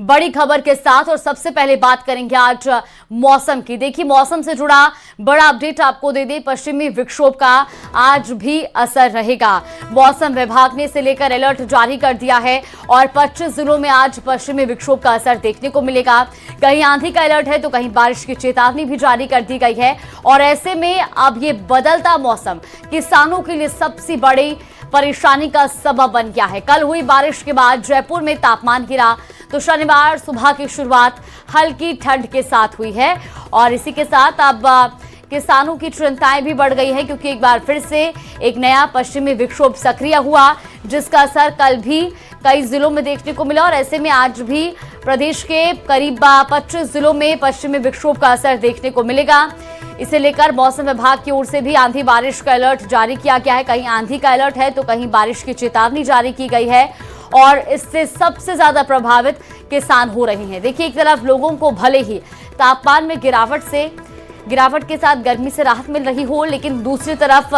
बड़ी खबर के साथ। और सबसे पहले बात करेंगे आज मौसम की। देखिए, मौसम से जुड़ा बड़ा अपडेट आपको दे दें। पश्चिमी विक्षोभ का आज भी असर रहेगा। मौसम विभाग ने इसे लेकर अलर्ट जारी कर दिया है और 25 जिलों में आज पश्चिमी विक्षोभ का असर देखने को मिलेगा। कहीं आंधी का अलर्ट है तो कहीं बारिश की चेतावनी भी जारी कर दी गई है। और ऐसे में अब ये बदलता मौसम किसानों के लिए सबसे बड़ी परेशानी का सबब बन गया है। कल हुई बारिश के बाद जयपुर में तापमान गिरा तो शनिवार सुबह की शुरुआत हल्की ठंड के साथ हुई है और इसी के साथ अब किसानों की चिंताएं भी बढ़ गई है, क्योंकि एक बार फिर से एक नया पश्चिमी विक्षोभ सक्रिय हुआ जिसका असर कल भी कई जिलों में देखने को मिला। और ऐसे में आज भी प्रदेश के करीब 25 जिलों में पश्चिमी विक्षोभ का असर देखने को मिलेगा। इसे लेकर मौसम विभाग की ओर से भी आंधी बारिश का अलर्ट जारी किया गया है। कहीं आंधी का अलर्ट है तो कहीं बारिश की चेतावनी जारी की गई है और इससे सबसे ज्यादा प्रभावित किसान हो रहे हैं। देखिए, एक तरफ लोगों को भले ही तापमान में गिरावट के साथ गर्मी से राहत मिल रही हो, लेकिन दूसरी तरफ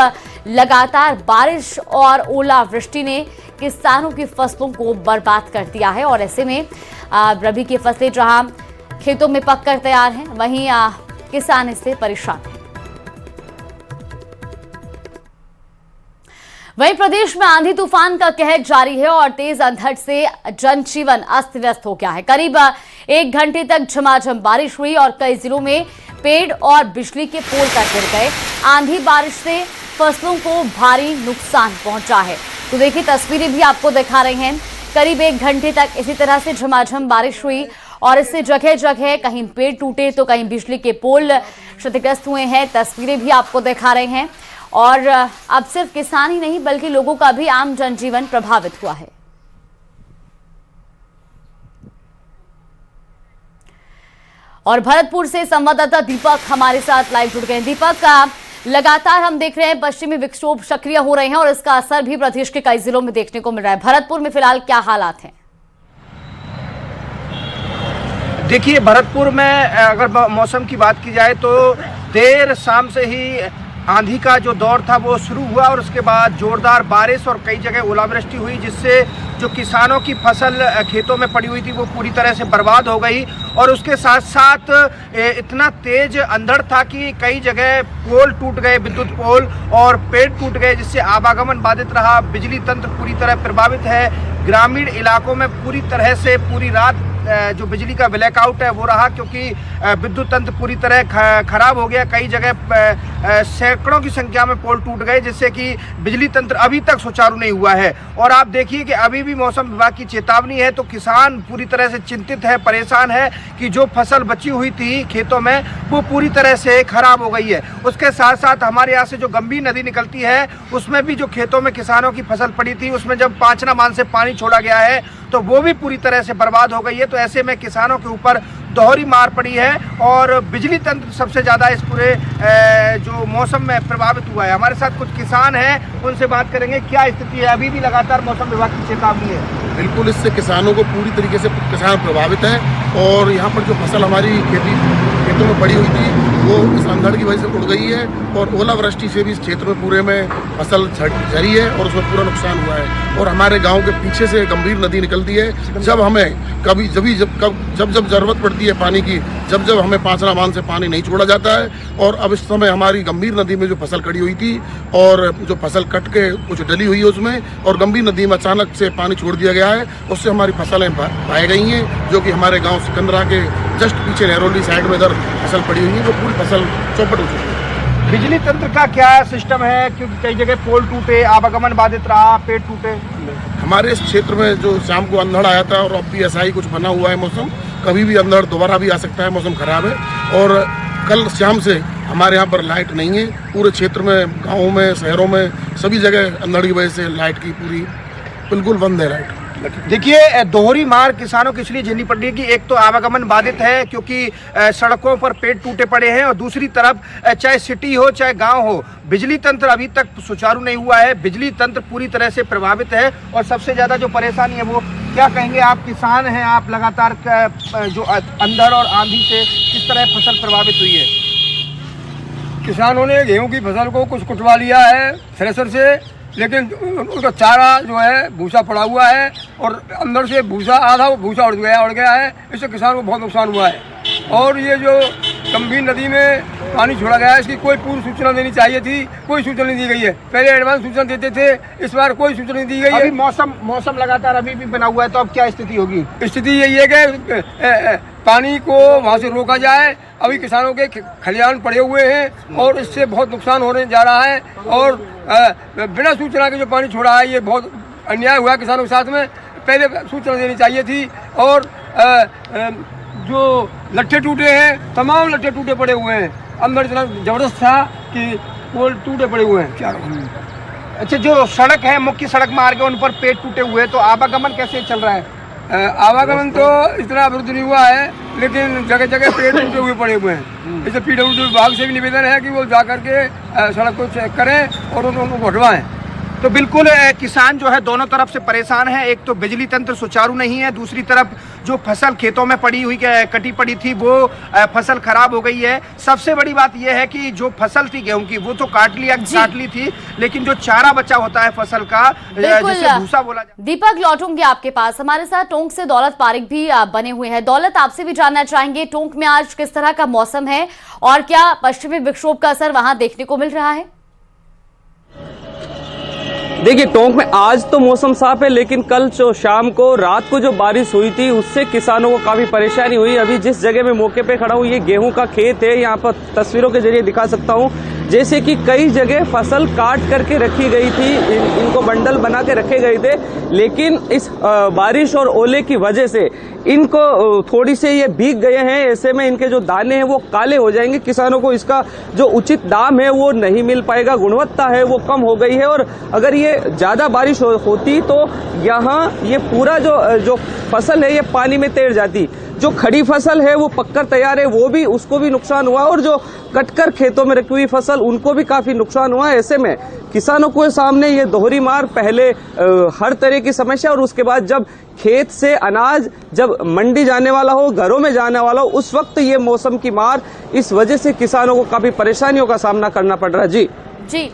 लगातार बारिश और ओलावृष्टि ने किसानों की फसलों को बर्बाद कर दिया है। और ऐसे में रबी की फसलें जहां खेतों में पककर तैयार हैं, वहीं किसान इससे परेशान हैं। वहीं प्रदेश में आंधी तूफान का कहर जारी है और तेज अंधड़ से जनजीवन अस्त व्यस्त हो गया है। करीब 1 घंटे तक झमाझम बारिश हुई और कई जिलों में पेड़ और बिजली के पोल तक गिर गए। आंधी बारिश से फसलों को भारी नुकसान पहुंचा है। तो देखिए, तस्वीरें भी आपको दिखा रहे हैं। करीब 1 घंटे तक इसी तरह से झमाझम बारिश हुई और इससे जगह जगह कहीं पेड़ टूटे तो कहीं बिजली के पोल क्षतिग्रस्त हुए हैं। तस्वीरें भी आपको दिखा रहे हैं। और अब सिर्फ किसान ही नहीं बल्कि लोगों का भी आम जनजीवन प्रभावित हुआ है। और भरतपुर से संवाददाता दीपक हमारे साथ लाइव जुड़ गए हैं। दीपक, लगातार हम देख रहे हैं पश्चिमी विक्षोभ सक्रिय हो रहे हैं और इसका असर भी प्रदेश के कई जिलों में देखने को मिल रहा है। भरतपुर में फिलहाल क्या हालात हैं? देखिए, भरतपुर में अगर मौसम की बात की जाए तो देर शाम से ही आंधी का जो दौर था वो शुरू हुआ और उसके बाद जोरदार बारिश और कई जगह ओलावृष्टि हुई, जिससे जो किसानों की फसल खेतों में पड़ी हुई थी वो पूरी तरह से बर्बाद हो गई। और उसके साथ साथ इतना तेज अंधड़ था कि कई जगह पोल टूट गए, विद्युत पोल और पेड़ टूट गए, जिससे आवागमन बाधित रहा। बिजली तंत्र पूरी तरह प्रभावित है। ग्रामीण इलाकों में पूरी तरह से पूरी रात जो बिजली का ब्लैकआउट है वो रहा, क्योंकि विद्युत तंत्र पूरी तरह खराब हो गया। कई जगह सैकड़ों की संख्या में पोल टूट गए, जिससे कि बिजली तंत्र अभी तक सुचारू नहीं हुआ है। और आप देखिए कि अभी भी मौसम विभाग की चेतावनी है, तो किसान पूरी तरह से चिंतित है, परेशान है कि जो फसल बची हुई थी खेतों में वो पूरी तरह से खराब हो गई है। उसके साथ साथ हमारे यहाँ से जो गंभीर नदी निकलती है उसमें भी जो खेतों में किसानों की फसल पड़ी थी उसमें जब पांचना बांध से पानी छोड़ा गया है तो वो भी पूरी तरह से बर्बाद हो गई है। तो ऐसे में किसानों के ऊपर दोहरी मार पड़ी है और बिजली तंत्र सबसे ज़्यादा इस पूरे जो मौसम में प्रभावित हुआ है। हमारे साथ कुछ किसान हैं, उनसे बात करेंगे क्या स्थिति है। अभी भी लगातार मौसम विभाग की चेतावनी है। बिल्कुल, इससे किसानों को पूरी तरीके से किसान प्रभावित है और यहाँ पर जो फसल हमारी खेतों में पड़ी हुई थी वो इस अंधड़ की वजह से उड़ गई है और ओलावृष्टि से भी इस क्षेत्र में पूरे में फसल झरी है और उसमें पूरा नुकसान हुआ है। और हमारे गांव के पीछे से गंभीर नदी निकलती है। जब हमें जब जरूरत पड़ती है पानी की, जब हमें पांचना बांध से पानी नहीं छोड़ा जाता है। और अब इस समय हमारी गंभीर नदी में जो फसल खड़ी हुई थी और जो फसल कट के कुछ डली हुई है उसमें, और गंभीर नदी में अचानक से पानी छोड़ दिया गया है, उससे हमारी फसलें बह गई हैं। जो कि हमारे गाँव सिकंदरा के जस्ट पीछे नहरोली साइड में इधर फसल पड़ी हुई है, वो पूरी फसल चौपट हो चुकी है। बिजली तंत्र का क्या सिस्टम है, क्योंकि कई जगह पोल टूटे, आवागमन बाधित रहा, पेड़ टूटे? हमारे इस क्षेत्र में जो शाम को अंधड़ आया था और अब भी ऐसा ही कुछ बना हुआ है मौसम, कभी भी अंधड़ दोबारा भी आ सकता है, मौसम खराब है। और कल शाम से हमारे यहाँ पर लाइट नहीं है। पूरे क्षेत्र में, गाँवों में, शहरों में, सभी जगह अंधड़ की वजह से लाइट की पूरी बिल्कुल बंद है लाइट। देखिए, दोहरी मार किसानों को इसलिए झेलनी पड़ रही है कि एक तो आवागमन बाधित है क्योंकि सड़कों पर पेड़ टूटे पड़े हैं, और दूसरी तरफ चाहे सिटी हो चाहे गांव हो, बिजली तंत्र अभी तक सुचारू नहीं हुआ है। बिजली तंत्र पूरी तरह से प्रभावित है और सबसे ज़्यादा जो परेशानी है वो क्या कहेंगे? आप किसान हैं, आप लगातार जो अंधड़ और आंधी से किस तरह फसल प्रभावित हुई है? किसानों ने गेहूँ की फसल को कुछ कुटवा लिया है थ्रेसर से लेकिन उसका चारा जो है भूसा पड़ा हुआ है और अंदर से भूसा आधा भूसा उड़ गया है। इससे किसान को बहुत नुकसान हुआ है। और ये जो गंभीर नदी में पानी छोड़ा गया है, इसकी कोई पूर्व सूचना देनी चाहिए थी, कोई सूचना नहीं दी गई है। पहले एडवांस सूचना देते थे, इस बार कोई सूचना नहीं दी गई है। अभी मौसम लगातार अभी भी बना हुआ है, तो अब क्या स्थिति होगी? स्थिति यही है कि पानी को वहाँ से रोका जाए। अभी किसानों के खलिहान पड़े हुए हैं और इससे बहुत नुकसान होने जा रहा है। और बिना सूचना के जो पानी छोड़ा है, ये बहुत अन्याय हुआ किसानों के साथ में। पहले सूचना देनी चाहिए थी। और जो लट्ठे टूटे हैं, तमाम लट्ठे टूटे पड़े हुए हैं। अंदर इतना जबरदस्त था कि वो टूटे पड़े हुए हैं चारों। अच्छा, जो सड़क है, मुख्य सड़क मार्ग है, उन पर पेड़ टूटे हुए हैं, तो आवागमन कैसे चल रहा है? आवागमन तो इतना अवरुद्ध नहीं हुआ है, लेकिन जगह जगह पेड़ टूटे हुए पड़े हुए हैं। इसे PWD विभाग से भी निवेदन है कि वो जा करके सड़क को चेक करें और उनको हटवाएं। तो बिल्कुल किसान जो है दोनों तरफ से परेशान है। एक तो बिजली तंत्र सुचारू नहीं है, दूसरी तरफ जो फसल खेतों में पड़ी हुई कटी पड़ी थी वो फसल खराब हो गई है। सबसे बड़ी बात यह है कि जो फसल थी गेहूं की, वो तो काट ली थी, लेकिन जो चारा बचा होता है फसल का, जिसे भूसा बोला जाता है। दीपक, लौटूंगे आपके पास। हमारे साथ टोंक से दौलत पारिक भी बने हुए हैं। दौलत, आपसे भी जानना चाहेंगे, टोंक में आज किस तरह का मौसम है और क्या पश्चिमी विक्षोभ का असर वहां देखने को मिल रहा है? देखिए, टोंक में आज तो मौसम साफ है, लेकिन कल जो शाम को रात को जो बारिश हुई थी उससे किसानों को काफी परेशानी हुई। अभी जिस जगह मैं मौके पे खड़ा हूँ, ये गेहूं का खेत है। यहाँ पर तस्वीरों के जरिए दिखा सकता हूँ, जैसे कि कई जगह फसल काट करके रखी गई थी, इनको बंडल बना के रखे गए थे, लेकिन इस बारिश और ओले की वजह से इनको थोड़ी से ये भीग गए हैं। ऐसे में इनके जो दाने हैं वो काले हो जाएंगे। किसानों को इसका जो उचित दाम है वो नहीं मिल पाएगा, गुणवत्ता है वो कम हो गई है। और अगर ये ज्यादा बारिश होती तो यहाँ ये पूरा जो फसल है ये पानी में तैर जाती। जो खड़ी फसल है वो पककर तैयार है, वो भी, उसको भी नुकसान हुआ, और जो कटकर खेतों में रखी हुई फसल उनको भी काफी नुकसान हुआ। ऐसे में किसानों के सामने ये दोहरी मार, पहले हर तरह की समस्या, और उसके बाद जब खेत से अनाज जब मंडी जाने वाला हो, घरों में जाने वाला हो, उस वक्त ये मौसम की मार, इस वजह से किसानों को काफी परेशानियों का सामना करना पड़ रहा है। जी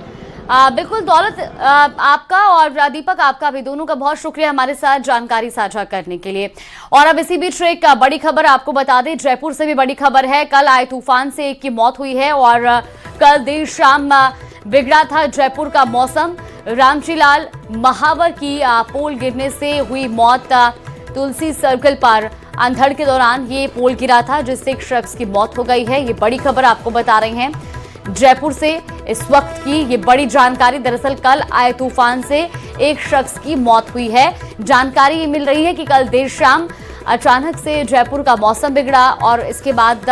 बिल्कुल दौलत, आपका और दीपक, आपका भी दोनों का बहुत शुक्रिया हमारे साथ जानकारी साझा करने के लिए। और अब इसी बीच एक बड़ी खबर आपको बता दें, जयपुर से भी बड़ी खबर है। कल आए तूफान से एक की मौत हुई है और कल देर शाम बिगड़ा था जयपुर का मौसम। रामजीलाल महावर की पोल गिरने से हुई मौत। तुलसी सर्कल पर अंधड़ के दौरान ये पोल गिरा था, जिससे एक शख्स की मौत हो गई है। ये बड़ी खबर आपको बता रहे हैं जयपुर से इस वक्त की ये बड़ी जानकारी। दरअसल कल आए तूफान से एक शख्स की मौत हुई है। जानकारी ये मिल रही है कि कल देर शाम अचानक से जयपुर का मौसम बिगड़ा और इसके बाद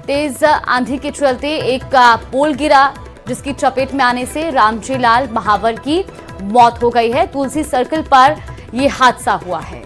तेज आंधी के चलते एक पोल गिरा, जिसकी चपेट में आने से रामजीलाल महावर की मौत हो गई है। तुलसी सर्कल पर यह हादसा हुआ है।